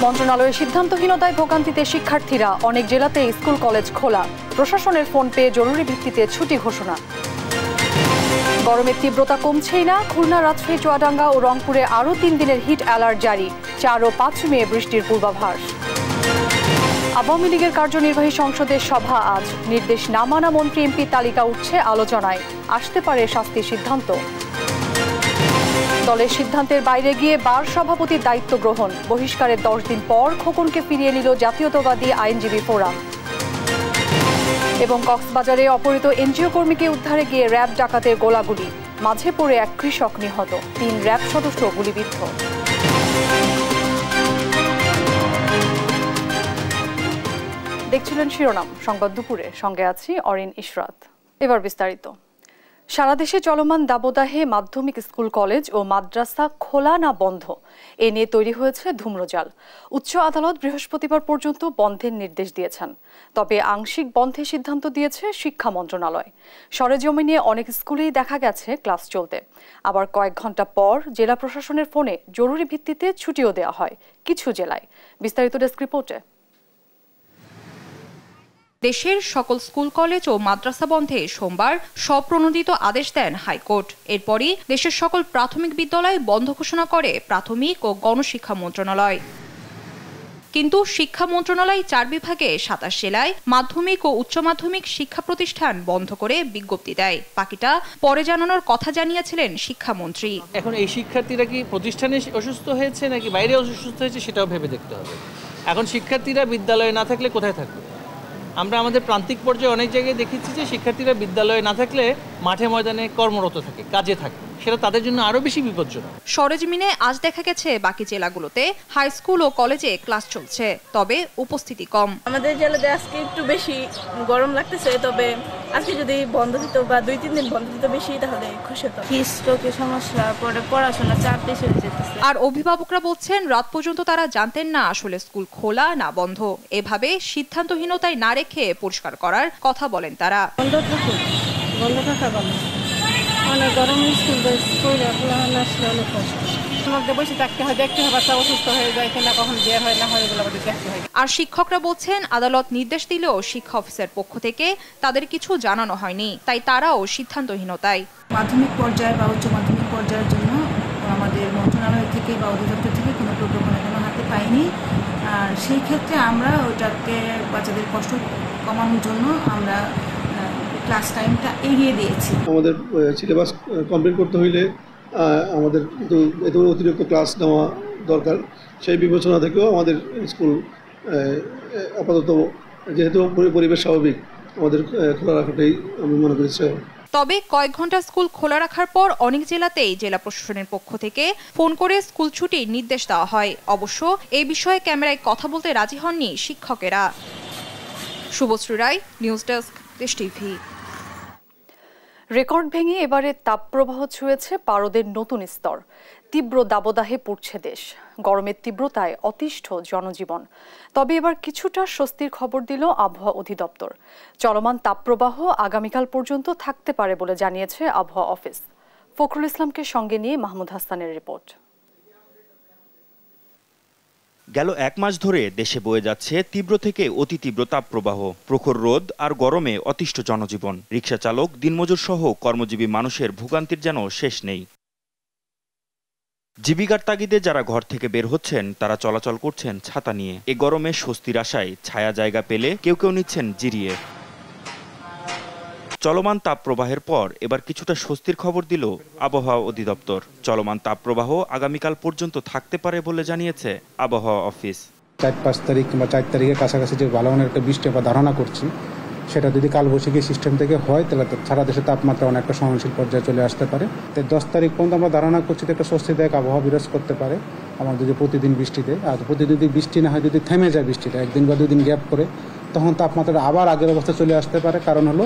মন্ত্রণালয়ের সিদ্ধান্তহীনতায় ভোগান্তিতে শিক্ষার্থীরা, অনেক জেলাতে স্কুল কলেজ খোলা, প্রশাসনের ফোন পেয়ে জরুরি ভিত্তিতে ছুটি ঘোষণা। গরমের তীব্রতা কমছেই না, খুলনা, রাজশাহী, চুয়াডাঙ্গা ও রংপুরে আরও 3 দিনের হিট অ্যালার্ট জারি, 4 ও 5 মে বৃষ্টির পূর্বাভাস। আওয়ামী লীগের কার্যনির্বাহী সংসদের সভা আজ, নির্দেশ না মানা মন্ত্রী এমপি তালিকা উঠছে আলোচনায়, আসতে পারে শাস্তির সিদ্ধান্ত। দলের সিদ্ধান্তের বাইরে গিয়ে বার সভাপতির দায়িত্ব গ্রহণ, বহিষ্কারের 10 দিন পর খোকনকে ফিরিয়ে নিল জাতীয়তাবাদী আইনজীবী ফোরাম। এবং কক্সবাজারে অপহৃত এনজিও কর্মীকে উদ্ধারে গিয়ে র্যাব ডাকাতের গোলাগুলি, মাঝে পড়ে এক কৃষক নিহত, 3 র্যাব সদস্য গুলিবিদ্ধ। দেখছিলেন শিরোনাম সংবাদ দুপুরে, সঙ্গে আছি অরিন ইশরাত। এবার বিস্তারিত। সারা দেশে চলমান দাবদাহে মাধ্যমিক স্কুল, কলেজ ও মাদ্রাসা খোলা না বন্ধ এ নিয়ে তৈরি হয়েছে ধূম্রজাল। উচ্চ আদালত বৃহস্পতিবার পর্যন্ত বন্ধের নির্দেশ দিয়েছেন, তবে আংশিক বন্ধের সিদ্ধান্ত দিয়েছে শিক্ষা মন্ত্রণালয়। সরেজমিনে অনেক স্কুলেই দেখা গেছে ক্লাস চলতে, আবার কয়েক ঘন্টা পর জেলা প্রশাসনের ফোনে জরুরি ভিত্তিতে ছুটিও দেওয়া হয় কিছু জেলায়। বিস্তারিত ডেস্ক রিপোর্টে। দেশের সকল স্কুল, কলেজ ও মাদ্রাসা বন্ধে সোমবার স্বপ্রণোদিত আদেশ দেন হাইকোর্ট। এরপরই দেশের সকল প্রাথমিক বিদ্যালয় বন্ধ ঘোষণা করে প্রাথমিক ও গণশিক্ষা মন্ত্রণালয়। কিন্তু শিক্ষা মন্ত্রণালয় 4 বিভাগে 27 জেলায় মাধ্যমিক ও উচ্চ মাধ্যমিক শিক্ষা প্রতিষ্ঠান বন্ধ করে বিজ্ঞপ্তি দেয়। বাকিটা পরে জানানোর কথা জানিয়েছিলেন শিক্ষামন্ত্রী। এখন এই শিক্ষার্থীরা কি প্রতিষ্ঠানে অসুস্থ হয়েছে নাকি বাইরে অসুস্থ হয়েছে সেটাও ভেবে দেখতে হবে। এখন শিক্ষার্থীরা বিদ্যালয়ে না থাকলে কোথায় থাকবে? আমরা আমাদের প্রান্তিক পর্যায়ে অনেক জায়গায় দেখেছি যে শিক্ষার্থীরা বিদ্যালয়ে না থাকলে মাঠে ময়দানে কর্মরত থাকে, কাজে থাকে, সেটা তাদের জন্য আরো বেশি বিপজ্জনক। সরেজমিনে আজ দেখা গেছে বাকি জেলাগুলোতে হাই স্কুল ও কলেজে ক্লাস চলছে, তবে উপস্থিতি কম। আমাদের জেলাতে আজকে একটু বেশি গরম লাগতেছে, তবে আজকে যদি বন্ধ দিত বা 2-3 দিন বন্ধ দিত বেশি, তাহলে খুশি হতো। হিস্ট্রোকের সমস্যা, পরে পড়াশোনা চাপ বেশি হয়ে যেতেছে। আর অভিভাবকরা বলছেন রাত পর্যন্ত তারা জানতেন না আসলে স্কুল খোলা না বন্ধ। এভাবে সিদ্ধান্তহীনতায় না রেখে পরিষ্কার করার কথা বলেন তারা। বন্ধ থাকা ভালো, অনেক গরম স্কুল আসলে অনেক কষ্ট। বসে থাকতে হয়, দেখতে হবে বাচ্চা অসুস্থ হয়ে যায় কিনা, কখন বের হয় না হয় এগুলো দেখতে হয়। আর শিক্ষকরা বলছেন আদালত নির্দেশ দিলেও শিক্ষা অফিসের পক্ষ থেকে তাদের কিছু জানানো হয়নি, তাই তারাও সিদ্ধান্তহীনতায়। মাধ্যমিক পর্যায়ে বা উচ্চ মাধ্যমিক পর্যায়ের জন্য আমাদের মন্ত্রণালয় থেকে বা অধিদপ্তর থেকে কোনো প্রজ্ঞাপন এখনো হাতে পাইনি। আর সেই ক্ষেত্রে আমরা ওটাকে বাচ্চাদের কষ্ট কমানোর জন্য আমরা ক্লাস টাইমটা এগিয়ে দিয়েছি। আমাদের সিলেবাস কমপ্লিট করতে হইলে আমাদের কিন্তু অতিরিক্ত ক্লাস নেওয়া দরকার। সেই বিবেচনা থেকেও আমাদের স্কুল আপাতত যেহেতু পরিবেশ স্বাভাবিক, আমাদের খোলা রাখাটাই আমি মনে করি। তবে কয়েক ঘন্টা স্কুল খোলা রাখার পর অনেক জেলাতেই জেলা প্রশাসনের পক্ষ থেকে ফোন করে স্কুল ছুটির নির্দেশ দেওয়া হয়। অবশ্য এই বিষয়ে ক্যামেরায় কথা বলতে রাজি হননি শিক্ষকেরা। শুভশ্রী রায়, নিউজ ডেস্ক, দেশ টিভি। রেকর্ড ভেঙে এবারে তাপপ্রবাহ ছুঁয়েছে পারদের নতুন স্তর। তীব্র দাবদাহে পুড়ছে দেশ, গরমের তীব্রতায় অতিষ্ঠ জনজীবন। তবে এবার কিছুটা স্বস্তির খবর দিল আবহাওয়া অধিদপ্তর। চলমান তাপপ্রবাহ আগামীকাল পর্যন্ত থাকতে পারে বলে জানিয়েছে আবহাওয়া অফিস। ফখরুল ইসলামকে সঙ্গে নিয়ে মাহমুদ হাসানের রিপোর্ট। গেল 1 মাস ধরে দেশে বয়ে যাচ্ছে তীব্র থেকে অতি তীব্র তাপপ্রবাহ। প্রখর রোদ আর গরমে অতিষ্ঠ জনজীবন। রিকশা চালক, দিনমজুর সহ কর্মজীবী মানুষের ভোগান্তির যেন শেষ নেই। জীবিকার তাগিদে যারা ঘর থেকে বের হচ্ছেন তারা চলাচল করছেন ছাতা নিয়ে। এ গরমে স্বস্তির আশায় ছায়া জায়গা পেলে কেউ কেউ নিচ্ছেন জিরিয়ে। চলমান তাপপ্রবাহের পর এবার কিছুটা স্বস্তির খবর দিল আবহাওয়া অধিদপ্তর। চলমান তাপপ্রবাহ আগামীকাল পর্যন্ত থাকতে পারে বলে জানিয়েছে আবহাওয়া অফিস। 4-5 তারিখ কিংবা 4 তারিখের কাছাকাছি যে ভালো মানের একটা বৃষ্টি আমরা ধারণা করছি, সেটা যদি কালবৈশাখী সিস্টেম থেকে হয় তাহলে সারা দেশে তাপমাত্রা অনেকটা সহনশীল পর্যায়ে চলে আসতে পারে। তাই 10 তারিখ পর্যন্ত আমরা ধারণা করছি একটা স্বস্তিদায়ক আবহাওয়া বিরাজ করতে পারে। আমার যদি প্রতিদিন বৃষ্টিতে, আর প্রতিদিন যদি বৃষ্টি না হয়, যদি থেমে যায় বৃষ্টিটা 1 দিন বা 2 দিন গ্যাপ করে, তখন তাপমাত্রা আবার আগের অবস্থা চলে আসতে পারে। কারণ হলো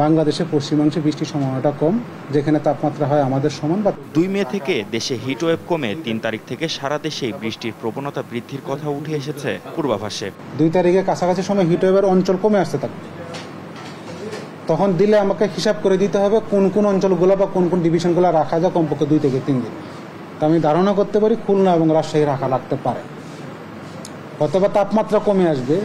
বাংলাদেশের পশ্চিমাংশে বৃষ্টির সম্ভাবনাটা কম, যেখানে তাপমাত্রা হয় আমাদের সমান। 2 মে থেকে দেশে হিটওয়েভ কমে 3 তারিখ থেকে সারা দেশে বৃষ্টির প্রবণতা বৃদ্ধির কথা উঠে এসেছে পূর্বাভাসে। 2 তারিখের কাছাকাছি সময় হিটওয়েভের অঞ্চল কমে আসতে থাকবে। তখন দিলে আমাকে হিসাব করে দিতে হবে কোন কোন অঞ্চলগুলো বা কোন কোন ডিভিশনগুলো রাখা যায় কমপক্ষে 2 থেকে 3 দিন। তা আমি ধারণা করতে পারি খুলনা এবং রাজশাহী রাখা লাগতে পারে। অথবা তাপমাত্রা কমে আসবে,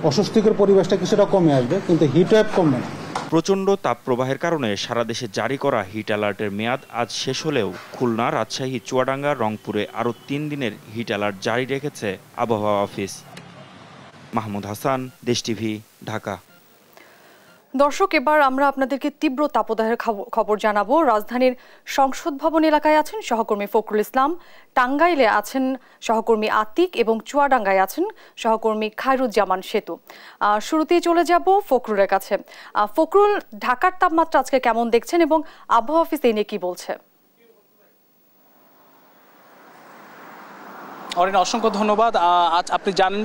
অস্বস্তিকর পরিবেশটা কিছুটা কমে আসবে, কিন্তু হিট ওয়েভ কমবে না। প্রচণ্ড তাপপ্রবাহের কারণে সারা দেশে জারি করা হিট অ্যালার্টের মেয়াদ আজ শেষ হলেও খুলনা, রাজশাহী, চুয়াডাঙ্গা, রংপুরে আরও 3 দিনের হিট অ্যালার্ট জারি রেখেছে আবহাওয়া অফিস। মাহমুদ হাসান, দেশ টিভি, ঢাকা। দর্শক, এবার আমরা আপনাদেরকে তীব্র তাপদাহের খবর জানাবো। রাজধানীর সংসদ ভবন এলাকায় আছেন সহকর্মী ফখরুল ইসলাম, টাঙ্গাইলে আছেন সহকর্মী আতিক এবং চুয়াডাঙ্গায় আছেন সহকর্মী খায়রুজ্জামান সেতু। শুরুতেই চলে যাব ফখরুলের কাছে। ফখরুল, ঢাকার তাপমাত্রা আজকে কেমন দেখছেন এবং আবহাওয়া অফিস এই নিয়ে কি বলছে? অরিন, অসংখ্য ধন্যবাদ। আজ আপনি জানেন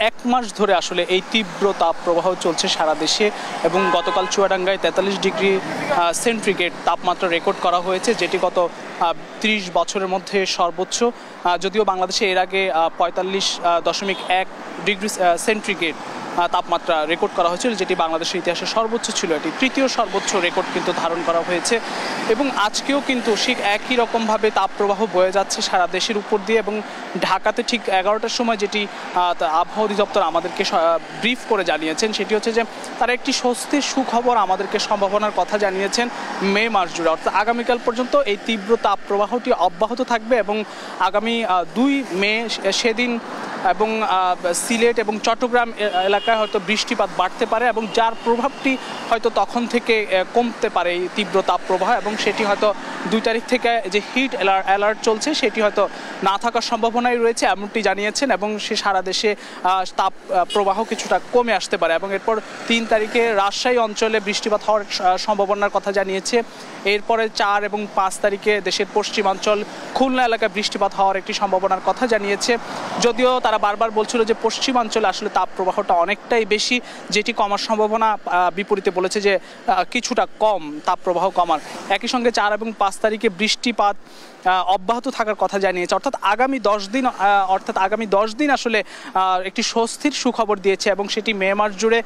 1 মাস ধরে আসলে এই তীব্র তাপ প্রবাহ চলছে সারা দেশে এবং গতকাল চুয়াডাঙ্গায় 43 ডিগ্রি সেন্টিগ্রেড তাপমাত্রা রেকর্ড করা হয়েছে, যেটি গত 30 বছরের মধ্যে সর্বোচ্চ। যদিও বাংলাদেশে এর আগে 45.1 ডিগ্রি সেন্টিগ্রেড তাপমাত্রা রেকর্ড করা হয়েছিল, যেটি বাংলাদেশের ইতিহাসে সর্বোচ্চ ছিল। এটি তৃতীয় সর্বোচ্চ রেকর্ড কিন্তু ধারণ করা হয়েছে এবং আজকেও কিন্তু ঠিক একই রকমভাবে তাপপ্রবাহ বয়ে যাচ্ছে সারা দেশের উপর দিয়ে। এবং ঢাকাতে ঠিক 11টার সময় যেটি আবহাওয়া অধিদপ্তর আমাদেরকে ব্রিফ করে জানিয়েছেন, সেটি হচ্ছে যে তারা একটি স্বস্তির সুখবর আমাদেরকে সম্ভাবনার কথা জানিয়েছেন মে মাস জুড়ে। অর্থাৎ আগামীকাল পর্যন্ত এই তীব্র তাপপ্রবাহটি অব্যাহত থাকবে এবং আগামী 2 মে সেদিন এবং সিলেট এবং চট্টগ্রাম এলাকায় হয়তো বৃষ্টিপাত বাড়তে পারে এবং যার প্রভাবটি হয়তো তখন থেকে কমতে পারে এই তীব্র তাপপ্রবাহ, এবং সেটি হয়তো 2 তারিখ থেকে যে হিট অ্যালার্ট চলছে সেটি হয়তো না থাকার সম্ভাবনাই রয়েছে এমনটি জানিয়েছেন। এবং সে সারা দেশে তাপ প্রবাহ কিছুটা কমে আসতে পারে এবং এরপর 3 তারিখে রাজশাহী অঞ্চলে বৃষ্টিপাত হওয়ার সম্ভাবনার কথা জানিয়েছে। এরপরে 4 এবং 5 তারিখে দেশের পশ্চিমাঞ্চল খুলনা এলাকায় বৃষ্টিপাত হওয়ার একটি সম্ভাবনার কথা জানিয়েছে। যদিও তারা বারবার বলছিল যে পশ্চিমাঞ্চলে আসলে তাপ প্রবাহটা অনেকটাই বেশি, যেটি কমার সম্ভাবনা বিপরীতে বলেছে যে কিছুটা কম তাপপ্রবাহ কমার। একই সঙ্গে 4 এবং 5 তারিখে বৃষ্টিপাত অব্যাহত থাকার কথা জানিয়েছে। অর্থাৎ আগামী 10 দিন আসলে একটি স্বস্তির সুখবর দিয়েছে এবং সেটি মে মাস জুড়ে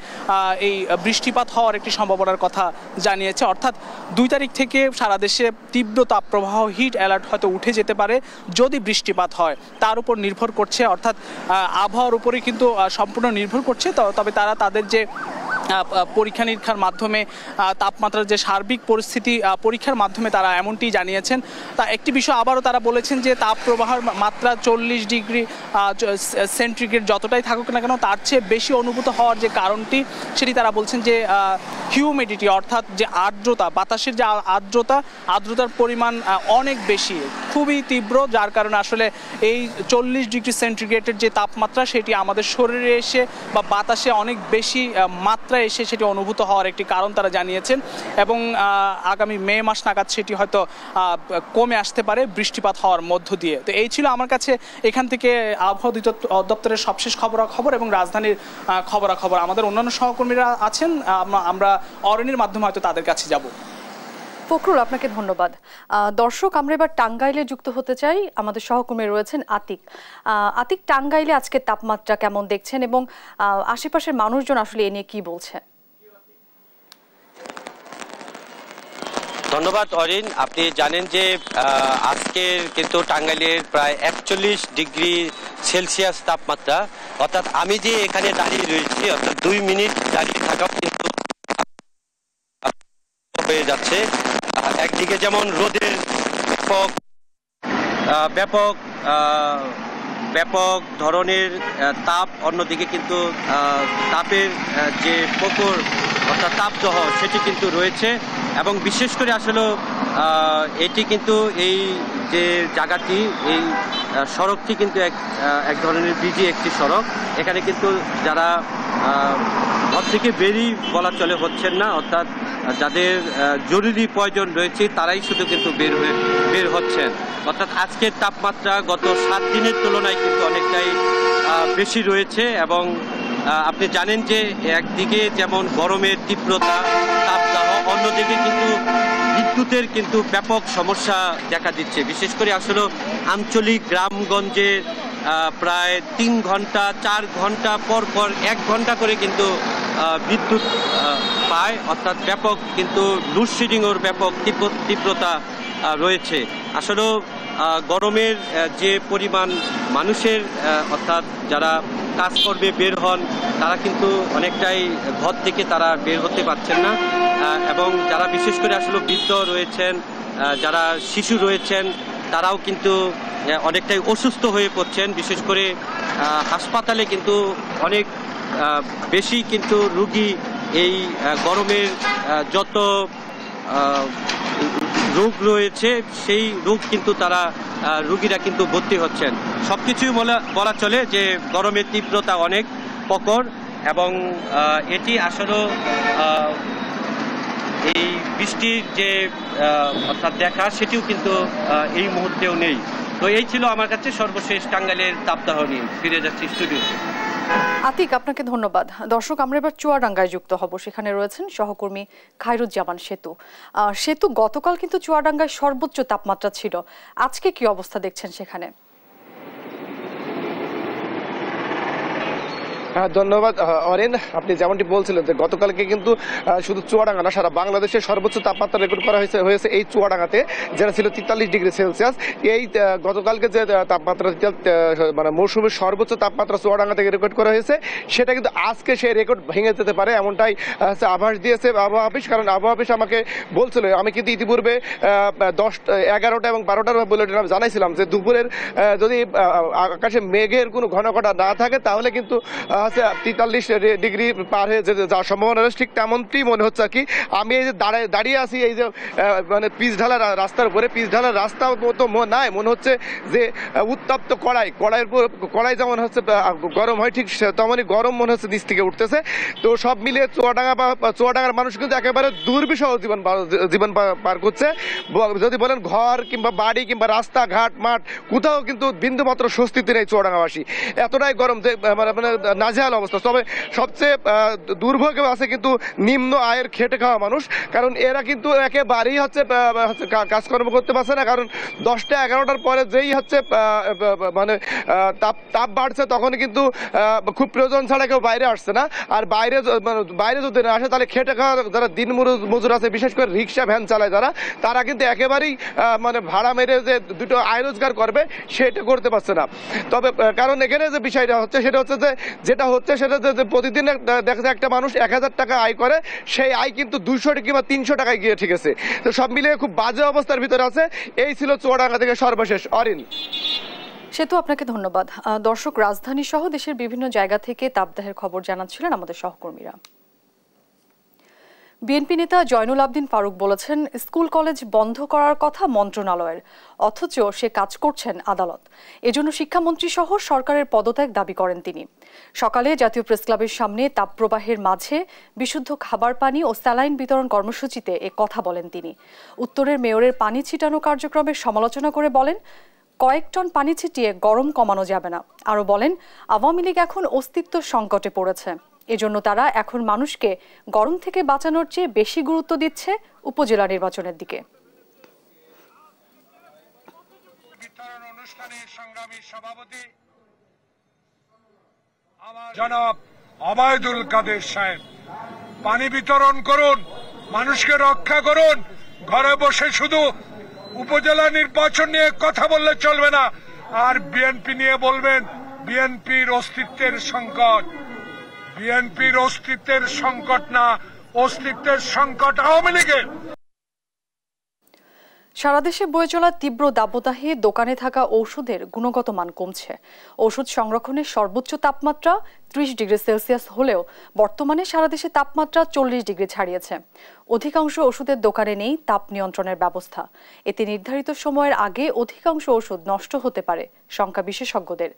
এই বৃষ্টিপাত হওয়ার একটি সম্ভাবনার কথা জানিয়েছে। অর্থাৎ 2 তারিখ থেকে সারা দেশে তীব্র তাপপ্রবাহ হিট অ্যালার্ট হয়তো উঠে যেতে পারে যদি বৃষ্টিপাত হয়, তার উপর নির্ভর করছে। অর্থাৎ আবহাওয়ার উপরেই কিন্তু সম্পূর্ণ নির্ভর করছে। তবে তারা তাদের যে পরীক্ষা নিরীক্ষার মাধ্যমে তাপমাত্রার যে সার্বিক পরিস্থিতি পরীক্ষার মাধ্যমে তারা এমনটি জানিয়েছেন। তা একটি বিষয় আবারও তারা বলেছেন যে তাপপ্রবাহের মাত্রা 40 ডিগ্রি সেন্টিগ্রেড যতটাই থাকুক না কেন তার চেয়ে বেশি অনুভূত হওয়ার যে কারণটি সেটি তারা বলছেন যে হিউমিডিটি, অর্থাৎ যে আর্দ্রতা, বাতাসের যে আর্দ্রতার পরিমাণ অনেক বেশি, খুবই তীব্র, যার কারণে আসলে এই 40 ডিগ্রি সেন্টিগ্রেডের যে তাপমাত্রা সেটি আমাদের শরীরে এসে বা বাতাসে অনেক বেশি মাত্রায় এসে সেটি অনুভূত হওয়ার একটি কারণ তারা জানিয়েছেন। এবং আগামী মে মাস নাগাদ সেটি হয়তো কমে আসতে পারে বৃষ্টিপাত হওয়ার মধ্য দিয়ে। তো এই ছিল আমার কাছে এখান থেকে আবহাওয়া দপ্তরের সবশেষ খবরাখবর এবং রাজধানীর খবরাখবর। আমাদের অন্যান্য সহকর্মীরা আছেন, আমরা অরণ্যের মাধ্যমে হয়তো তাদের কাছে যাব। ফখরুল, আপনাকে ধন্যবাদ। দর্শক, আমরা এবার টাঙ্গাইলে যুক্ত হতে চাই। আমাদের সহকর্মী রয়েছেন আতিক। আতিক, টাঙ্গাইলে আজকে তাপমাত্রা কেমন দেখছেন এবং আশেপাশের মানুষজন আসলে এ নিয়ে কি বলছে? ধন্যবাদ অরিন। আপনি জানেন যে আজকের কিন্তু টাঙ্গাইলের প্রায় 41 ডিগ্রি সেলসিয়াস তাপমাত্রা। অর্থাৎ আমি যে এখানে দাঁড়িয়ে রয়েছি, অর্থাৎ 2 মিনিট দাঁড়িয়ে থাকা কিন্তু হয়ে যাচ্ছে। একদিকে যেমন রোদের ব্যাপক ধরনের তাপ, অন্যদিকে কিন্তু তাপের যে প্রখর অর্থাৎ তাপদাহ সেটি কিন্তু রয়েছে। এবং বিশেষ করে আসলে এটি কিন্তু এই যে জায়গাটি, এই সড়কটি কিন্তু এক ধরনের বিজি একটি সড়ক। এখানে কিন্তু যারা ঘর থেকে বলা চলে হচ্ছেন না, অর্থাৎ যাদের জরুরি প্রয়োজন রয়েছে তারাই শুধু কিন্তু বের হচ্ছেন। অর্থাৎ আজকের তাপমাত্রা গত 7 দিনের তুলনায় কিন্তু অনেকটাই বেশি রয়েছে। এবং আপনি জানেন যে একদিকে যেমন গরমের তীব্রতা, তাপদাহ, অন্যদিকে কিন্তু বিদ্যুতের কিন্তু ব্যাপক সমস্যা দেখা দিচ্ছে। বিশেষ করে আসলে আঞ্চলিক গ্রামগঞ্জে প্রায় 3 ঘন্টা 4 ঘন্টা পর 1 ঘন্টা করে কিন্তু বিদ্যুৎ পায়। অর্থাৎ ব্যাপক কিন্তু লোডশেডিংয়ের ব্যাপক তীব্রতা রয়েছে। আসলে গরমের যে পরিমাণ মানুষের, অর্থাৎ যারা কাজকর্মে বের হন তারা কিন্তু অনেকটাই ঘর থেকে তারা বের হতে পারছেন না, এবং যারা বিশেষ করে আসলে বৃদ্ধ রয়েছেন, যারা শিশু রয়েছেন, তারাও কিন্তু অনেকটাই অসুস্থ হয়ে পড়ছেন। বিশেষ করে হাসপাতালে কিন্তু অনেক বেশি কিন্তু রোগী এই গরমের যত রোগ রয়েছে সেই রোগ কিন্তু রোগীরা কিন্তু ভর্তি হচ্ছেন। সব কিছুই বলা চলে যে গরমের তীব্রতা অনেক প্রখর, এবং এটি আসলে এই বৃষ্টির যে অর্থাৎ দেখা সেটিও কিন্তু এই মুহূর্তেও নেই। তো এই ছিল আমার কাছে সর্বশেষ টাঙ্গাইলের তাপদাহ নিয়ে। ফিরে যাচ্ছি স্টুডিওতে। আতিক, আপনাকে ধন্যবাদ। দর্শক, আমরা এবার চুয়াডাঙ্গায় যুক্ত হব। সেখানে রয়েছেন সহকর্মী খায়রুজ্জামান সেতু। গতকাল কিন্তু চুয়াডাঙ্গায় সর্বোচ্চ তাপমাত্রা ছিল, আজকে কি অবস্থা দেখছেন সেখানে? হ্যাঁ, ধন্যবাদ অরিন। আপনি যেমনটি বলছিলেন যে গতকালকে কিন্তু শুধু চুয়াডাঙ্গা না, সারা বাংলাদেশের সর্বোচ্চ তাপমাত্রা রেকর্ড করা হয়েছে এই চুয়াডাঙ্গাতে, যেটা ছিল 43 ডিগ্রি সেলসিয়াস। এই গতকালকে যে তাপমাত্রা মানে মৌসুমের সর্বোচ্চ তাপমাত্রা চুয়াডাঙ্গা থেকে রেকর্ড করা হয়েছে, সেটা কিন্তু আজকে সেই রেকর্ড ভেঙে যেতে পারে, এমনটাই আভাস দিয়েছে আবহাওয়া অফিস। কারণ আবহাওয়া অফিস আমাকে বলছিল, আমি কিন্তু ইতিপূর্বে 10, 11টা এবং 12টার বুলেটিন আমি জানাইছিলাম যে দুপুরের যদি আকাশে মেঘের কোনো ঘনঘটা না থাকে তাহলে কিন্তু 43 ডিগ্রি পার হয়ে যাওয়ার সম্ভাবনা রয়েছে। ঠিক তেমনটি মনে হচ্ছে আর কি। আমি এই যে দাঁড়িয়ে আছি এই যে মানে পিচ ঢালা রাস্তার উপরে, পিচ ঢালা রাস্তা তো নাই, মনে হচ্ছে যে উত্তপ্ত কড়াই যেমন হচ্ছে গরম হয়, ঠিক তেমনই গরম মনে হচ্ছে নিচ থেকে উঠতেছে। তো সব মিলিয়ে চুয়াডাঙ্গার মানুষ কিন্তু একেবারে দুর্বিষহ জীবন পার করছে। যদি বলেন ঘর কিংবা বাড়ি কিংবা রাস্তাঘাট মাঠ, কোথাও কিন্তু বিন্দুমাত্র স্বস্তিতে নেই চুয়াডাঙ্গাবাসী। এতটাই গরম যে মানে নাজেহাল অবস্থা। তবে সবচেয়ে দুর্ভোগ আছে কিন্তু নিম্ন আয়ের খেটে খাওয়া মানুষ, কারণ এরা কিন্তু একেবারেই হচ্ছে কাজকর্ম করতে পারছে না। কারণ 10টা 11টার পরে যেই হচ্ছে মানে তাপ বাড়ছে, তখনই কিন্তু খুব প্রয়োজন ছাড়া কেউ বাইরে আসছে না। আর বাইরে যদি না আসে তাহলে খেটে খাওয়া যারা দিন মজুর আছে, বিশেষ করে রিক্সা ভ্যান চালায় তারা কিন্তু একেবারেই মানে ভাড়া মেরে যে দুটো আয় রোজগার করবে সেটা করতে পারছে না। তবে কারণ এখানে যে বিষয়টা হচ্ছে সেটা হচ্ছে যে প্রতিদিন দেখা যায় একটা মানুষ 1000 টাকা আয় করে, সেই আয় কিন্তু 200 কিংবা 300 টাকায় গিয়ে ঠিক আছে। তো সব মিলিয়ে খুব বাজে অবস্থার ভিতরে আছে। এই ছিল চুয়াডাঙ্গা থেকে সর্বশেষ। অরিন। সেতু, আপনাকে ধন্যবাদ। দর্শক, রাজধানী সহ দেশের বিভিন্ন জায়গা থেকে তাপদাহের খবর জানাচ্ছিলেন আমাদের সহকর্মীরা। বিএনপি নেতা জয়নুল আবদিন ফারুক বলেছেন, স্কুল কলেজ বন্ধ করার কথা মন্ত্রণালয়ের, অথচ সে কাজ করছেন আদালত। এজন্য শিক্ষামন্ত্রী সহ সরকারের পদত্যাগ দাবি করেন তিনি। সকালে জাতীয় প্রেসক্লাবের সামনে তাপপ্রবাহের মাঝে বিশুদ্ধ খাবার পানি ও স্যালাইন বিতরণ কর্মসূচিতে এ কথা বলেন তিনি। উত্তরের মেয়রের পানি ছিটানো কার্যক্রমের সমালোচনা করে বলেন, কয়েক টন পানি ছিটিয়ে গরম কমানো যাবে না। আরও বলেন, আওয়ামী লীগ এখন অস্তিত্ব সংকটে পড়েছে, এজন্য তারা এখন মানুষকে গরম থেকে বাঁচানোর চেয়ে বেশি গুরুত্ব দিচ্ছে উপজেলা নির্বাচনের দিকে। জনাব ওবায়দুল কাদের সাহেব, পানি বিতরণ করুন, মানুষকে রক্ষা করুন। ঘরে বসে শুধু উপজেলা নির্বাচন নিয়ে কথা বললে চলবে না। আর বিএনপি নিয়ে বলবেন বিএনপির অস্তিত্বের সংকট। বিএনপির অস্তিত্বের সংকট না, অস্তিত্বের সংকট আওয়ামী লীগের। সারা দেশে বয়ে চলা তীব্র দাবদাহে দোকানে থাকা ঔষধের গুণগত মান কমছে। ওষুধ সংরক্ষণের সর্বোচ্চ তাপমাত্রা 30 ডিগ্রি সেলসিয়াস হলেও বর্তমানে সারা দেশে তাপমাত্রা 40 ডিগ্রি ছাড়িয়েছে। অধিকাংশ ওষুধের দোকানে নেই তাপ নিয়ন্ত্রণের ব্যবস্থা। এতে নির্ধারিত সময়ের আগে অধিকাংশ ওষুধ নষ্ট হতে পারে শঙ্কা বিশেষজ্ঞদের।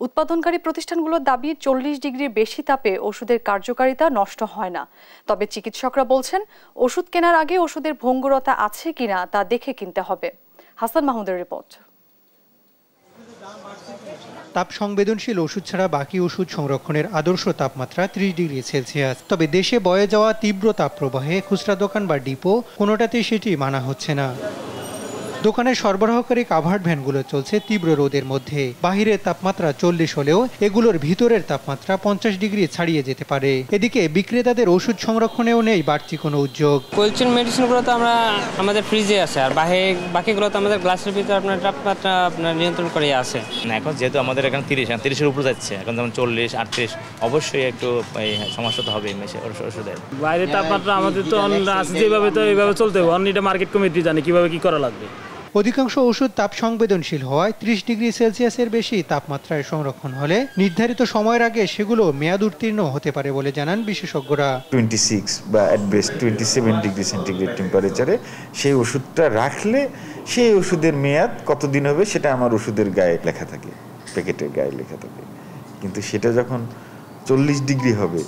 উৎপাদনকারী প্রতিষ্ঠানগুলোর দাবি, 40 ডিগ্রির বেশি তাপে ওষুধের কার্যকারিতা নষ্ট হয় না। তবে চিকিৎসকরা বলছেন, ওষুধ কেনার আগে ওষুধের ভঙ্গুরতা আছে কিনা তা দেখে কিনতে হবে। হাসান মাহমুদের রিপোর্ট। তাপ সংবেদনশীল ওষুধ ছাড়া বাকি ওষুধ সংরক্ষণের আদর্শ তাপমাত্রা 30 ডিগ্রি সেলসিয়াস। তবে দেশে বয়ে যাওয়া তীব্র তাপপ্রবাহে খুচরা দোকান বা ডিপো কোনোটাতেই সেটি মানা হচ্ছে না। দোকানের সরবরাহকারী কাভার্ড ভ্যানগুলো চলছে তীব্র রোদের মধ্যে। বাহিরের তাপমাত্রা 40 হলেও এগুলোর ভিতরের তাপমাত্রা 50 ডিগ্রি ছাড়িয়ে যেতে পারে। এদিকে বিক্রেতাদের ওষুধ সংরক্ষণেও নেই বাড়তি কোনো উদ্যোগ। কোল্ড চেইন মেডিসিনগুলো তো আমরা আমাদের ফ্রিজে আছে, আর বাকিগুলো তো আমাদের গ্লাসের ভিতরে আপনার তাপমাত্রা আপনার নিয়ন্ত্রণ করে আছে। এখন যেহেতু আমাদের এখানে 30-30-এর উপরে যাচ্ছে, এখন যেমন 40-38, অবশ্যই একটু সমস্যা তো হবে ওষুধের। বাইরের তাপমাত্রা আমাদের তো যেভাবে তো এইভাবে চলতে হবে, অন্য মার্কেট কমিটি জানে কিভাবে কি করা লাগবে। অধিকাংশ ওষুধ তাপ সংবেদনশীল হওয়ায় 30 ডিগ্রি সেলসিয়াসের বেশি তাপমাত্রায় সংরক্ষণ হলে নির্ধারিত সময়ের আগে সেগুলো মেয়াদ উত্তীর্ণ হতে পারে বলে জানান বিশেষজ্ঞরা। 26 বা অ্যাট বেস্ট 27 ডিগ্রি সেন্টিগ্রেড টেম্পারেচারে সেই ওষুধটা রাখলে সেই ওষুধের মেয়াদ কতদিন হবে সেটা আমার ওষুধের গায়ে লেখা থাকে, প্যাকেটের গায়ে লেখা থাকে। কিন্তু সেটা যখন 40 ডিগ্রি হবে,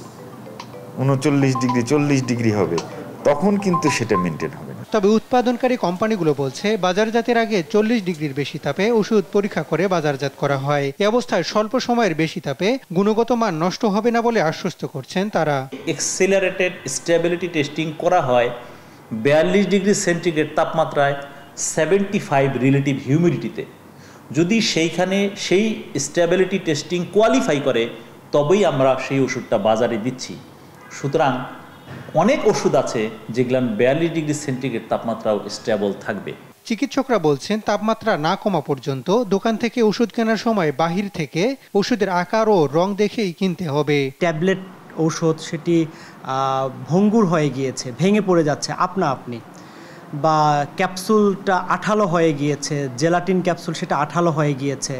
39 ডিগ্রি, 40 ডিগ্রি হবে, তখন কিন্তু সেটা মেনটেন হবে। তবে উৎপাদনকারী কোম্পানিগুলো বলছে বাজারজাতের আগে 40 ডিগ্রির বেশি তাপে ওষুধ পরীক্ষা করে বাজারজাত করা হয়। এই অবস্থায় স্বল্প সময়ের বেশি তাপে গুণগত মান নষ্ট হবে না বলে আশ্বস্ত করছেন তারা। এক্সেলারেটেড স্টেবিলিটি টেস্টিং করা হয় 42 ডিগ্রি সেন্টিগ্রেড তাপমাত্রায় 75 রিলেটিভ হিউমিডিটিতে। যদি সেইখানে সেই স্টেবিলিটি টেস্টিং কোয়ালিফাই করে তবেই আমরা সেই ওষুধটা বাজারে দিচ্ছি। সুতরাং অনেক ওষুধ আছে যেগুলো 42 ডিগ্রি সেন্টিগ্রেড তাপমাত্রাও স্টেবল থাকবে। চিকিৎসকরা বলছেন তাপমাত্রা না কমা পর্যন্ত দোকান থেকে ওষুধ কেনার সময় বাহির থেকে ওষুধের আকার ও রং দেখেই কিনতে হবে। ট্যাবলেট ঔষধ সেটি ভঙ্গুর হয়ে গিয়েছে, ভেঙে পড়ে যাচ্ছে আপনা আপনি, বা ক্যাপসুলটা আঠালো হয়ে গিয়েছে, জেলাটিন ক্যাপসুল সেটা আঠালো হয়ে গিয়েছে।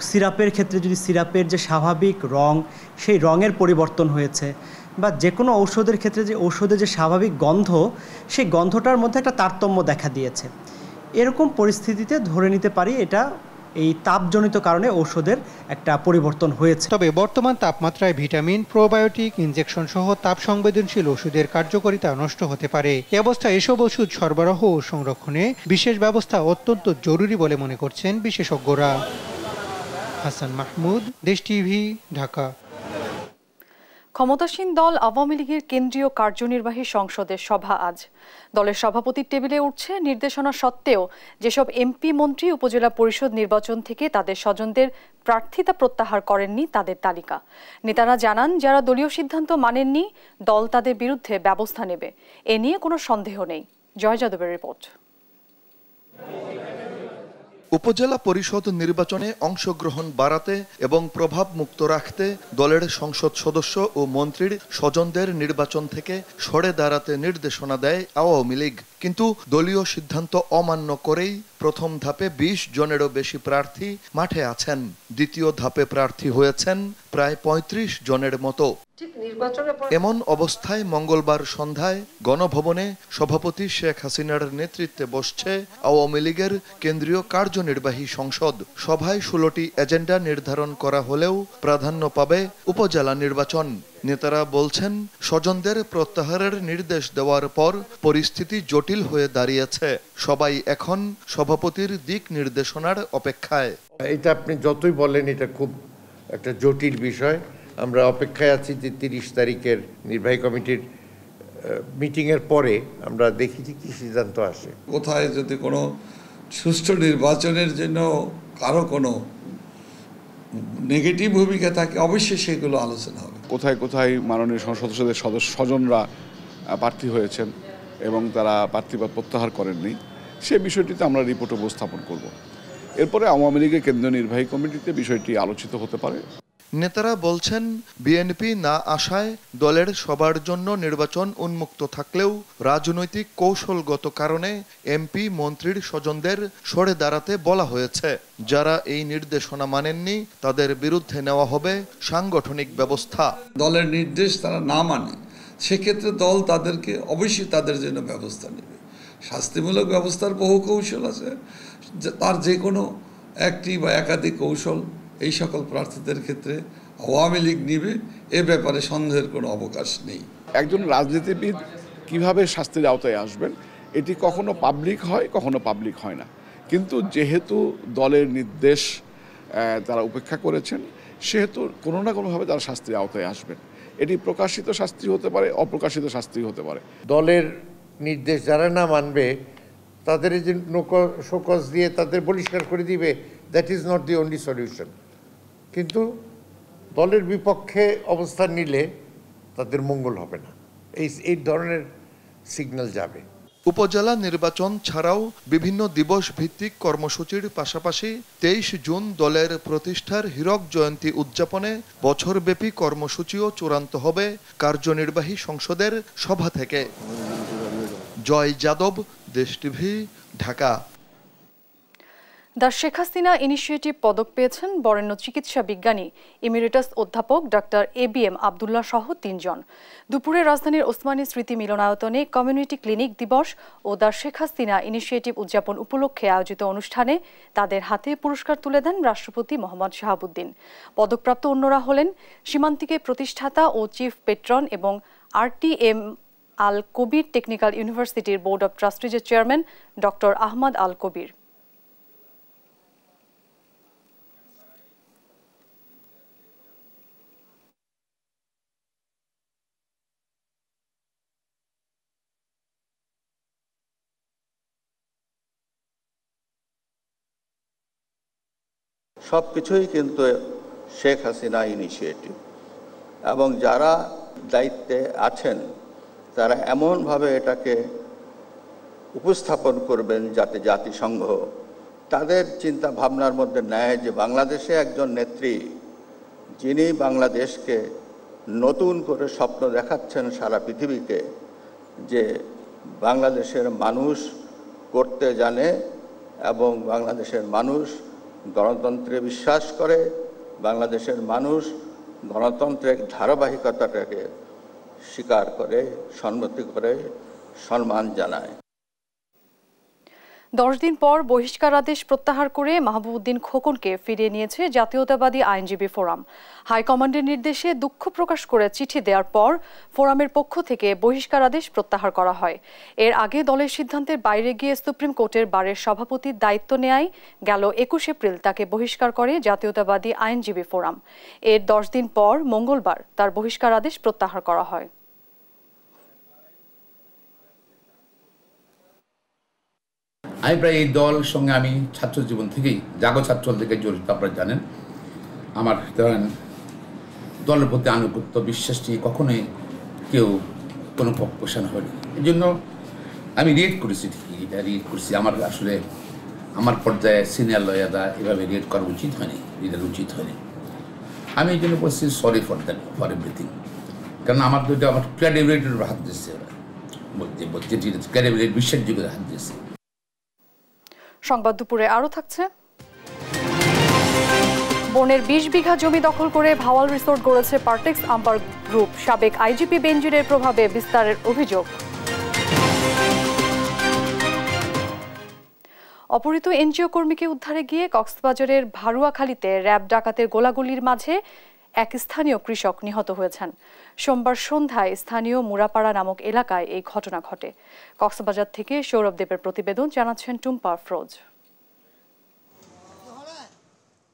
সিরাপের ক্ষেত্রে যদি সিরাপের যে স্বাভাবিক রং সেই রঙের পরিবর্তন হয়েছে, বা যে কোনো ঔষধের ক্ষেত্রে যে ঔষধের যে স্বাভাবিক গন্ধ সেই গন্ধটার মধ্যে একটা তারতম্য দেখা দিয়েছে, এরকম পরিস্থিতিতে ধরে নিতে পারি এটা এই তাপজনিত কারণে ঔষধের একটা পরিবর্তন হয়েছে। তবে বর্তমান তাপমাত্রায় ভিটামিন, প্রোবায়োটিক, ইনজেকশন সহ তাপ সংবেদনশীল ওষুধের কার্যকারিতা নষ্ট হতে পারে। এ অবস্থায় এসব ওষুধ সরবরাহ ও সংরক্ষণে বিশেষ ব্যবস্থা অত্যন্ত জরুরি বলে মনে করছেন বিশেষজ্ঞরা। হাসান মাহমুদ, দেশ টিভি, ঢাকা। ক্ষমতাসীন দল আওয়ামী লীগের কেন্দ্রীয় কার্যনির্বাহী সংসদের সভা আজ। দলের সভাপতির টেবিলে উঠছে নির্দেশনা সত্ত্বেও যেসব এমপি মন্ত্রী উপজেলা পরিষদ নির্বাচন থেকে তাদের স্বজনদের প্রার্থিতা প্রত্যাহার করেননি তাদের তালিকা। নেতারা জানান যারা দলীয় সিদ্ধান্ত মানেননি দল তাদের বিরুদ্ধে ব্যবস্থা নেবে, এ নিয়ে কোনো সন্দেহ নেই। জয় যাদবের রিপোর্ট। উপজেলা পরিষদ নির্বাচনে অংশগ্রহণ বাড়াতে এবং প্রভাব মুক্ত রাখতে দলের সংসদ সদস্য ও মন্ত্রীর স্বজনদের নির্বাচন থেকে সরে দাঁড়াতে নির্দেশনা দেয় আওয়ামী লীগ। কিন্তু দলীয় সিদ্ধান্ত অমান্য করেই প্রথম ধাপে 20 জনেরও বেশি প্রার্থী মাঠে আছেন। দ্বিতীয় ধাপে প্রার্থী হয়েছেন প্রায় 35 জনের মতো। এমন অবস্থায় মঙ্গলবার সন্ধ্যায় গণভবনে সভাপতি শেখ হাসিনার নেতৃত্বে বসছে আওয়ামী লীগের কেন্দ্রীয় কার্যনির্বাহী সংসদ। সভায় 16টি এজেন্ডা নির্ধারণ করা হলেও প্রাধান্য পাবে উপজেলা নির্বাচন। নেতারা বলছেন স্বজনদের প্রত্যাহারের নির্দেশ দেওয়ার পর পরিস্থিতি জটিল হয়ে দাঁড়িয়েছে। সবাই এখন সভাপতির দিক নির্দেশনার অপেক্ষায়। এটা আপনি যতই বলেন এটা খুব একটা জটিল বিষয়। আমরা অপেক্ষায় আছি যে 30 তারিখের নির্বাহী কমিটির মিটিংয়ের পরে আমরা দেখি যে কি সিদ্ধান্ত আসে। কোথায় যদি কোনো সুষ্ঠু নির্বাচনের জন্য কারো কোনো নেগেটিভ ভূমিকা থাকে অবশ্যই সেগুলো আলোচনা হবে। কোথায় কোথায় মাননীয় সংসদ সদস্যদের স্বজনরা প্রার্থী হয়েছেন এবং তারা প্রার্থীপদ প্রত্যাহার করেননি, সে বিষয়টিতে আমরা রিপোর্ট উপস্থাপন করব। এরপরে আওয়ামী লীগের কেন্দ্রীয় নির্বাহী কমিটিতে বিষয়টি আলোচিত হতে পারে। নেতারা বলছেন বিএনপি না আসায় দলের সবার জন্য নির্বাচন উন্মুক্ত থাকলেও রাজনৈতিক কৌশলগত কারণে এমপি মন্ত্রীর স্বজনদের সরে দাঁড়াতে বলা হয়েছে। যারা এই নির্দেশনা মানেননি তাদের বিরুদ্ধে নেওয়া হবে সাংগঠনিক ব্যবস্থা। দলের নির্দেশ তারা না মানে সেক্ষেত্রে দল তাদেরকে অবশ্যই তাদের জন্য ব্যবস্থা নেবে। শাস্তিমূলক ব্যবস্থার বহু কৌশল আছে, তার যে কোনো একটি বা একাধিক কৌশল এই সকল প্রার্থীদের ক্ষেত্রে আওয়ামী লীগ নিবে, এ ব্যাপারে সন্দেহের কোনো অবকাশ নেই। একজন রাজনীতিবিদ কিভাবে শাস্তির আওতায় আসবেন এটি কখনো পাবলিক হয়, কখনো পাবলিক হয় না। কিন্তু যেহেতু দলের নির্দেশ তারা উপেক্ষা করেছেন, সেহেতু কোনো না কোনোভাবে তারা শাস্তির আওতায় আসবেন। এটি প্রকাশিত শাস্তি হতে পারে, অপ্রকাশিত শাস্তি হতে পারে। দলের নির্দেশ যারা না মানবে তাদের এই যে শোকজ দিয়ে তাদের বহিষ্কার করে দিবে, that is not the only solution. কিন্তু দলের বিপক্ষে অবস্থান নিলে তাদের মঙ্গল হবে না, এই ধরনের সিগন্যাল যাবে। উপজেলা নির্বাচন ছাড়াও বিভিন্ন দিবস ভিত্তিক কর্মসূচির পাশাপাশি 23 জুন দলের প্রতিষ্ঠার হীরক জয়ন্তী উদযাপনে বছরব্যাপী কর্মসূচিও চূড়ান্ত হবে কার্যনির্বাহী সংসদের সভা থেকে। জয় যাদব, দেশ TV, Dhaka. The Sheikh Hasina initiative পদক পেয়েছেন বরেণ্য চিকিৎসা বিজ্ঞানী ইমেরিটাস অধ্যাপক ডক্টর ABM আবদুল্লাহ সহ 3 জন। দুপুরে রাজধানীর ওসমানী স্মৃতি মিলনায়তনে কমিউনিটি ক্লিনিক দিবস ও দ্য শেখ হাসিনা ইনিশিয়েটিভ উদযাপন উপলক্ষে আয়োজিত অনুষ্ঠানে তাদের হাতে পুরস্কার তুলে দেন রাষ্ট্রপতি মোহাম্মদ শাহাবুদ্দিন। পদকপ্রাপ্ত অন্যরা হলেন সীমান্তিকে প্রতিষ্ঠাতা ও চিফ পেট্রন এবং RTM আল কবির টেকনিক্যাল ইউনিভার্সিটির বোর্ড অব ট্রাস্টিজের চেয়ারম্যান ডক্টর আহমদ আল কবির। সব কিছুই কিন্তু শেখ হাসিনা ইনিশিয়েটিভ, এবং যারা দায়িত্বে আছেন তারা এমনভাবে এটাকে উপস্থাপন করবেন যাতে জাতিসংঘ তাদের চিন্তা ভাবনার মধ্যে নেয় যে বাংলাদেশে একজন নেত্রী যিনি বাংলাদেশকে নতুন করে স্বপ্ন দেখাচ্ছেন সারা পৃথিবীকে, যে বাংলাদেশের মানুষ করতে জানে এবং বাংলাদেশের মানুষ গণতন্ত্রে বিশ্বাস করে, বাংলাদেশের মানুষ গণতন্ত্রের ধারাবাহিকতাটাকে স্বীকার করে, সম্মতি করে, সম্মান জানায়। 10 দিন পর বহিষ্কারাদেশ প্রত্যাহার করে মাহবুবউদ্দিন খোকনকে ফিরিয়ে নিয়েছে জাতীয়তাবাদী আইনজীবী ফোরাম। হাইকমান্ডের নির্দেশে দুঃখ প্রকাশ করে চিঠি দেওয়ার পর ফোরামের পক্ষ থেকে বহিষ্কারাদেশ প্রত্যাহার করা হয়। এর আগে দলের সিদ্ধান্তের বাইরে গিয়ে সুপ্রিম কোর্টের বারের সভাপতির দায়িত্ব নেয় গেল 21 এপ্রিল তাকে বহিষ্কার করে জাতীয়তাবাদী আইনজীবী ফোরাম। এর 10 দিন পর মঙ্গলবার তার বহিষ্কারাদেশ প্রত্যাহার করা হয়। আমি প্রায় এই দল সঙ্গে আমি ছাত্র জীবন থেকেই জাগো ছাত্র থেকে জড়িত, আপনারা জানেন। আমার দলের প্রতি আনুগত্য বিশ্বাস নিয়ে কখনোই কেউ কোনো পোষণ হয়নি। এই জন্য আমি রিয়েক্ট করেছি, ঠিকই এটা রিয়েক্ট করছি। আমার আসলে আমার পর্যায়ে সিনিয়র লয়াররা এভাবে রিয়েক্ট করা উচিত হয়নি, এটা উচিত হয়নি। আমি এই জন্য বলছি sorry for that, for everything. কারণ আমার দুটো আমার ক্রেডিবিলিটির হাত দিচ্ছে, ওরা বলছে ক্রেডিবিলিটি বিশ্বাসযোগ্যতার হাত দিচ্ছে। সংবাদ দুপুরে আরো থাকছে। বনের 20 বিঘা জমি দখল করে Bhawal resort গড়েছে Partex umpire group. সাবেক আইজিপি বেনজিরের প্রভাবে বিস্তারের অভিযোগ। অপহৃত এনজিও কর্মীকে উদ্ধারে গিয়ে কক্সবাজারের ভারুয়াখালীতে র্যাব ডাকাতের গোলাগুলির মাঝে এক স্থানীয় কৃষক নিহত হয়েছেন। সোমবার সন্ধ্যায় স্থানীয় মুরাপাড়া নামক এলাকায় এই ঘটনা ঘটে। কক্সবাজার থেকে সৌরভ দেবের প্রতিবেদন, জানাচ্ছেন টুম্পা ফ্রোজ।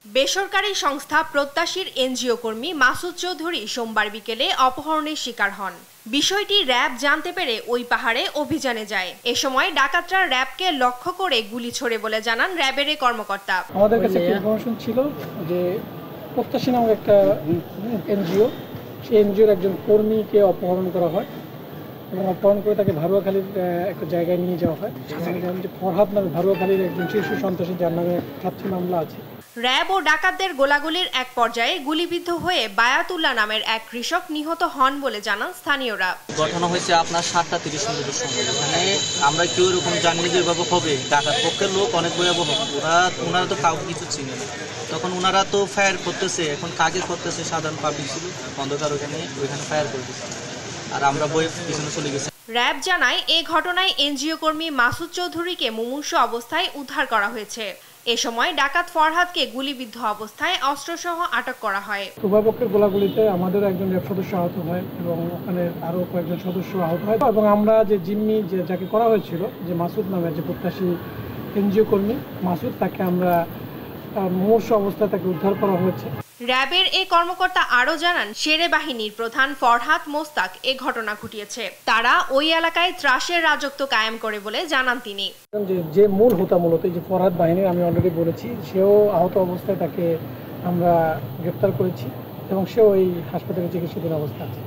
বেসরকারি সংস্থা প্রত্যাশীর এনজিও কর্মী মাসুদ চৌধুরী সোমবার বিকেলে অপহরণের শিকার হন। বিষয়টি র্যাব জানতে পেরে ওই পাহাড়ে অভিযানে যায়। এ সময় ডাকাতরা র্যাবকে লক্ষ্য করে গুলি ছোড়ে বলে জানান র্যাবের কর্মকর্তা। আমাদের কাছে ইনফরমেশন ছিল যে প্রত্যাশী নামক একটা এনজিও, সেই এনজিওর একজন কর্মীকে অপহরণ করা হয় এবং অপহরণ করে তাকে ভারুয়াখালীর একটা জায়গায় নিয়ে যাওয়া হয়। যে ফরহাদ নামে ভারুয়াখালীর একজন শীর্ষ সন্ত্রাসী, যার নামে ছাত্রী মামলা আছে। র্যাব ও ডাকাতদের গোলাগুলির এক পর্যায়ে গুলিবিদ্ধ হয়ে বায়াতুল্লাহ নামের এক কৃষক নিহত হন বলে জানান স্থানীয়রা। ঘটনা হয়েছে আপনার 7:30 মিনিটের সময়। মানে আমরা কেউ এরকম জানি যে এভাবে হবে। ডাকাত পক্ষের লোক অনেক ভয়াবহ, ওনারা তো কাউকে কিছু চিনে না। তখন ওনারা তো ফায়ার করতেছে, এখন কাকে করতেছে সাধারণ পাবলিক ছিল, অন্ধকার ওইখানে ফায়ার করতেছে, আর আমরা বই পিছনে চলে গেছি। র্যাব জানায় এই ঘটনায় এনজিও কর্মী মাসুদ চৌধুরীকে মুমূর্ষু অবস্থায় উদ্ধার করা হয়েছে। এ সময় ডাকাত ফরহাদকে গুলিবিদ্ধ অবস্থায় অস্ত্রসহ আটক করা হয়। উভয়পক্ষের গোলাগুলিতে আমাদের একজন র্যাব সদস্য আহত হয় এবং ওখানে আরো কয়েকজন সদস্য আহত হয় এবং আমরা যে জিম্মি যাকে করা হয়েছিল, যে মাসুদ নামের যে প্রত্যাশী এনজিও কর্মী মাসুদ, তাকে আমরা মুমূর্ষু অবস্থায় তাকে উদ্ধার করা হয়েছে। র্যাবের এই কর্মকর্তা আরও জানান, শেরে বাহিনীর প্রধান ফরহাদ মোস্তাক এ ঘটনা ঘটিয়েছে। তারা ওই এলাকায় ত্রাসের রাজত্ব কায়েম করে বলে জানান তিনি। যে মূল হোতা মূলত যে ফরহাদ বাহিনী, আমি অলরেডি বলেছি, সেও আহত অবস্থায় তাকে আমরা গ্রেপ্তার করেছি এবং সেও এই হাসপাতালে চিকিৎসাধীন অবস্থা আছে।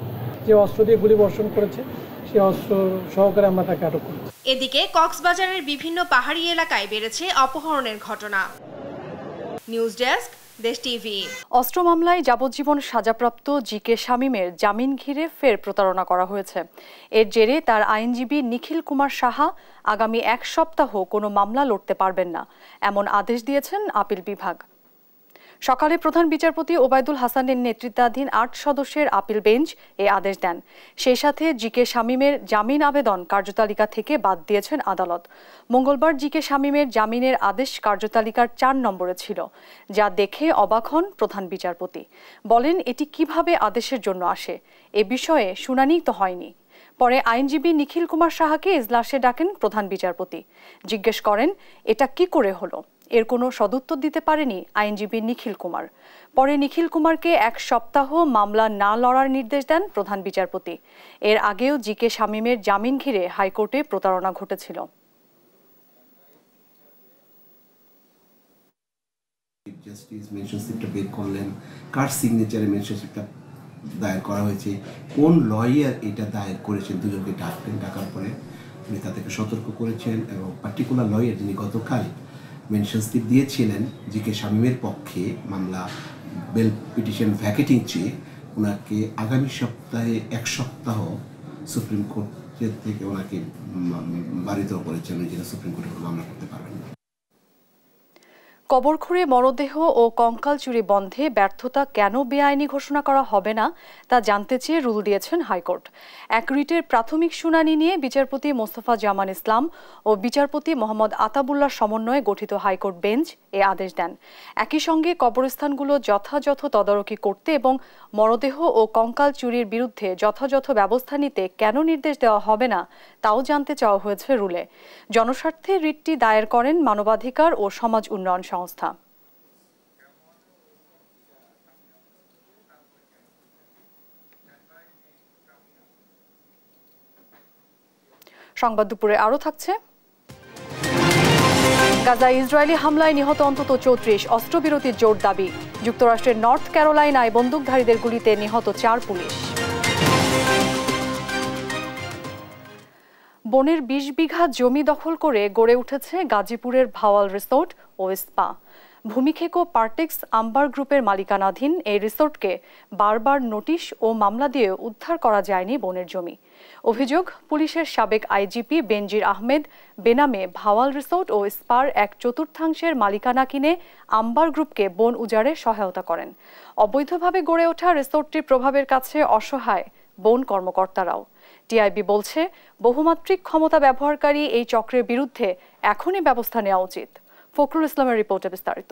যে অস্ত্র দিয়ে গুলি বর্ষণ করেছে সেই অস্ত্র সহকারে আমরা তাকে আটক করেছি। এদিকে কক্সবাজারের বিভিন্ন পাহাড়ি এলাকায় বেড়েছে অপহরণের ঘটনা। নিউজ ডেস্ক, দেশ টিভি। অস্ত্র মামলায় যাবজ্জীবন সাজাপ্রাপ্ত জি.কে. শামীমের জামিন ঘিরে ফের প্রতারণা করা হয়েছে। এর জেরে তার আইনজীবী নিখিল কুমার সাহা আগামী 1 সপ্তাহ কোনো মামলা লড়তে পারবেন না, এমন আদেশ দিয়েছেন আপিল বিভাগ। সকালে প্রধান বিচারপতি ওবায়দুল হাসানের নেতৃত্বাধীন 8 সদস্যের আপিল বেঞ্চ এ আদেশ দেন। সেই সাথে জি.কে. শামীমের জামিন আবেদন কার্যতালিকা থেকে বাদ দিয়েছেন আদালত। মঙ্গলবার জি.কে. শামীমের জামিনের আদেশ কার্যতালিকার 4 নম্বরে ছিল, যা দেখে অবাক হন প্রধান বিচারপতি। বলেন, এটি কিভাবে আদেশের জন্য আসে, এ বিষয়ে শুনানি তো হয়নি। পরে আইনজীবী নিখিল কুমার সাহাকে এজলাসে ডাকেন প্রধান বিচারপতি। জিজ্ঞেস করেন, এটা কি করে হলো? এর কোনো সদুত্তর দিতে পারেনি আইনজীবী নিখিল কুমার। পরে নিখিল কুমারকে 1 সপ্তাহ মামলা না লড়ার নির্দেশ দেন প্রধান বিচারপতি। এর আগেও জি.কে. শামীমের জামিন ঘিরে হাইকোর্টে প্রতারণা ঘটেছিল। জাস্টিস মেনশনশিপটা বের করলেন, কার সিগনেচারে মেনশনশিপটা দায়ের করা হয়েছে, কোন লয়ার এটা দায়ের করেছেন, দুজনকে ডাকার পরে উনি তাদেরকে সতর্ক করেছেন এবং পার্টিকুলার লয়ার যিনি গতকাল মেনশনশিপ দিয়েছিলেন জি.কে. শামীমের পক্ষে মামলা বেল পিটিশন ভ্যাকেটিং চেয়ে ওনাকে আগামী সপ্তাহে 1 সপ্তাহ সুপ্রিম কোর্টের থেকে ওনাকে বারিত করেছেন, উনি যেটা সুপ্রিম কোর্টে মামলা করতে পারবেন না। কবর খুঁড়ে মরদেহ ও কঙ্কাল চুরি বন্ধে ব্যর্থতা কেন বেআইনি ঘোষণা করা হবে না তা জানতে চেয়ে রুল দিয়েছেন হাইকোর্ট। এক রিটের প্রাথমিক শুনানি নিয়ে বিচারপতি মোস্তফা জামান ইসলাম ও বিচারপতি মোহাম্মদ আতাবুল্লাহ সমন্বয়ে গঠিত হাইকোর্ট বেঞ্চ এ আদেশ দেন। একই সঙ্গে কবরস্থানগুলো যথাযথ তদারকি করতে এবং মরদেহ ও কঙ্কাল চুরির বিরুদ্ধে যথাযথ ব্যবস্থা নিতে কেন নির্দেশ দেওয়া হবে না তাও জানতে চাওয়া হয়েছে রুলে। জনস্বার্থে রিটটি দায়ের করেন মানবাধিকার ও সমাজ উন্নয়ন সংস্থা। সংবাদ দুপুরে আরও থাকছে। গাজায় ইসরায়েলি হামলায় নিহত অন্তত 34, অস্ত্রবিরতির জোর দাবি। যুক্তরাষ্ট্রের নর্থ ক্যারোলাইনায় বন্দুকধারীদের গুলিতে নিহত 4 পুলিশ। বনের 20 বিঘা জমি দখল করে গড়ে উঠেছে গাজীপুরের ভাওয়াল রিসোর্ট ও স্পা। ভূমিক্ষেকো পার্টেক্স আম্বার গ্রুপের মালিকানাধীন এই রিসোর্টকে বারবার নোটিশ ও মামলা দিয়ে উদ্ধার করা যায়নি বনের জমি। অভিযোগ, পুলিশের সাবেক আইজিপি বেনজির আহমেদ বেনামে ভাওয়াল রিসোর্ট ও স্পার 1/4 মালিকানা কিনে আম্বার গ্রুপকে বন উজাড়ে সহায়তা করেন। অবৈধভাবে গড়ে ওঠা রিসোর্টটির প্রভাবের কাছে অসহায় বন কর্মকর্তারাও। টিআইবি বলছে, বহুমাত্রিক ক্ষমতা ব্যবহারকারী এই চক্রের বিরুদ্ধে এখনই ব্যবস্থা নেওয়া উচিত। ফখরুল ইসলামের রিপোর্টে বিস্তারিত।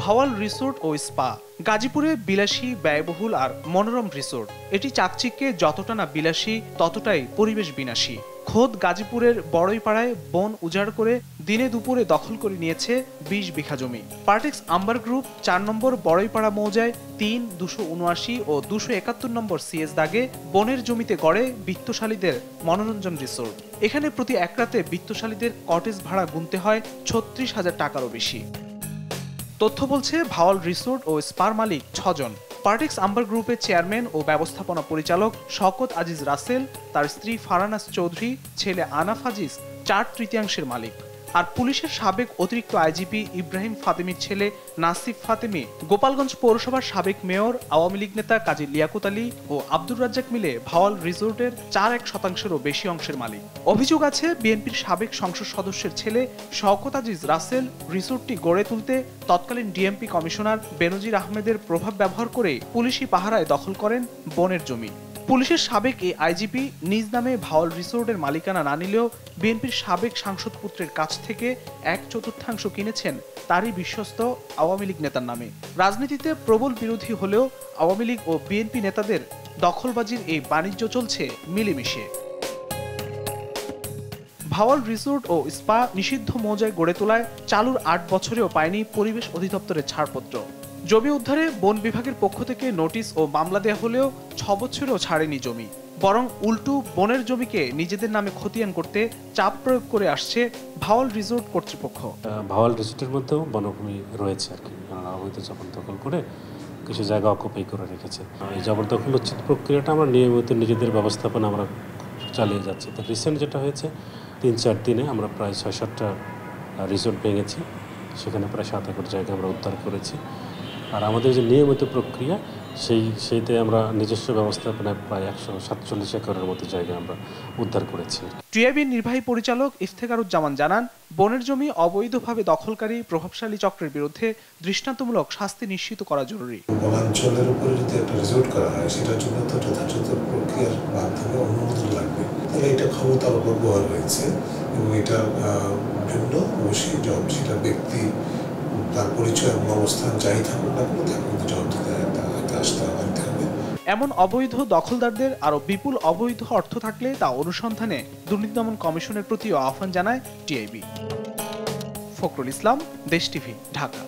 ভাওয়াল রিসোর্ট ও স্পা গাজীপুরে বিলাসী, ব্যয়বহুল আর মনোরম রিসোর্ট। এটি চাকচিক্যে যতটা না বিলাসী ততটাই পরিবেশ বিনাশী। খোদ গাজীপুরের বড়ইপাড়ায় বন উজাড় করে দিনে দুপুরে দখল করে নিয়েছে 20 বিঘা জমি। পার্টেক্স আম্বার গ্রুপ 4 নম্বর বড়ইপাড়া মৌজায় 3, 279 ও 271 নম্বর সিএস দাগে বনের জমিতে গড়ে বিত্তশালীদের মনোরঞ্জন রিসোর্ট। এখানে প্রতি 1 রাতে বিত্তশালীদের কটেজ ভাড়া গুনতে হয় 36,000 টাকারও বেশি। তথ্য বলছে, ভাওয়াল রিসোর্ট ও স্পার মালিক 6 জন। পার্টেক্স আম্বার গ্রুপের চেয়ারম্যান ও ব্যবস্থাপনা পরিচালক শওকত আজিজ রাসেল, তার স্ত্রী ফারানাস চৌধুরী, ছেলে আনাফ আজিজ 4/3 মালিক। আর পুলিশের সাবেক অতিরিক্ত আইজিপি ইব্রাহিম ফাতেমির ছেলে নাসিফ ফাতেমি, গোপালগঞ্জ পৌরসভার সাবেক মেয়র, আওয়ামী লীগ নেতা কাজী লিয়াকত আলী ও আব্দুর রাজ্জাক মিলে ভাওয়াল রিসোর্টের 4.1%-এরও বেশি অংশের মালিক। অভিযোগ আছে, বিএনপির সাবেক সংসদ সদস্যের ছেলে শওকত আজিজ রাসেল রিসোর্টটি গড়ে তুলতে তৎকালীন ডিএমপি কমিশনার বেনজির আহমেদের প্রভাব ব্যবহার করে পুলিশি পাহারায় দখল করেন বনের জমি। পুলিশের সাবেক এই আইজিপি নিজ নামে ভাওয়াল রিসোর্টের মালিকানা না নিলেও বিএনপির সাবেক সাংসদ পুত্রের কাছ থেকে 1/4 কিনেছেন তারই বিশ্বস্ত আওয়ামী লীগ নেতার নামে। রাজনীতিতে প্রবল বিরোধী হলেও আওয়ামী লীগ ও বিএনপি নেতাদের দখলবাজির এই বাণিজ্য চলছে মিলেমিশে। ভাওয়াল রিসোর্ট ও স্পা নিষিদ্ধ মৌজায় গড়ে তোলায় চালুর 8 বছরেও পায়নি পরিবেশ অধিদপ্তরের ছাড়পত্র। জমি উদ্ধারে বন বিভাগের পক্ষ থেকে নোটিশ ও মামলা দেওয়া হলেও 6 বছরেও ছাড়েনি জমি, বরং উল্টো বনের জমিকে নিজেদের নামে খতিয়ান করতে চাপ প্রয়োগ করে আসছে ভাওয়াল রিসোর্ট কর্তৃপক্ষ। ভাওয়াল রিসোর্টের মধ্যেও বনভূমি রয়েছে আর কি, অবৈধ জবরদখল করে কিছু জায়গা অকুপাই করে রেখেছে। এই জবরদখল উচ্ছেদ প্রক্রিয়াটা আমরা নিয়মিত নিজেদের ব্যবস্থাপনা আমরা চালিয়ে যাচ্ছি। তো রিসেন্ট যেটা হয়েছে 3-4 দিনে আমরা প্রায় 6-7টা রিসোর্ট ভেঙেছি, সেখানে প্রায় 7 একর জায়গা আমরা উদ্ধার করেছি। আর আমাদের যে নিয়মিত প্রক্রিয়া সেইতে আমরা নিজস্ব ব্যবস্থাপনায় প্রায় 147 একরের মতো জায়গা আমরা উদ্ধার করেছি। টিআইবির নির্বাহী পরিচালক ইফতেখারুজ্জামান জানান, বনের জমি অবৈধভাবে দখলকারী প্রভাবশালী চক্রের বিরুদ্ধে দৃষ্টান্তমূলক শাস্তি নিশ্চিত করা জরুরি। বনাঞ্চলের উপরে যদি একটা রিসোর্ট করা হয়, সেটার জন্য তো যথাযথ প্রক্রিয়ার মাধ্যমে অনুমোদন লাগবে। তাহলে এটা ক্ষমতার অপব্যবহার হয়েছে এবং এটা ভিন্ন অবশ্যই জব, সেটা ব্যক্তি তার পরিচয় এবং অবস্থান যাই থাকুক না কোনো তার কিন্তু জব দিতে আসতে হবে। এমন অবৈধ দখলদারদের আরো বিপুল অবৈধ অর্থ থাকলে তা অনুসন্ধানে দুর্নীতি দমন কমিশনের প্রতিও আহ্বান জানায় টিআইবি। ফখরুল ইসলাম, দেশ টিভি, ঢাকা।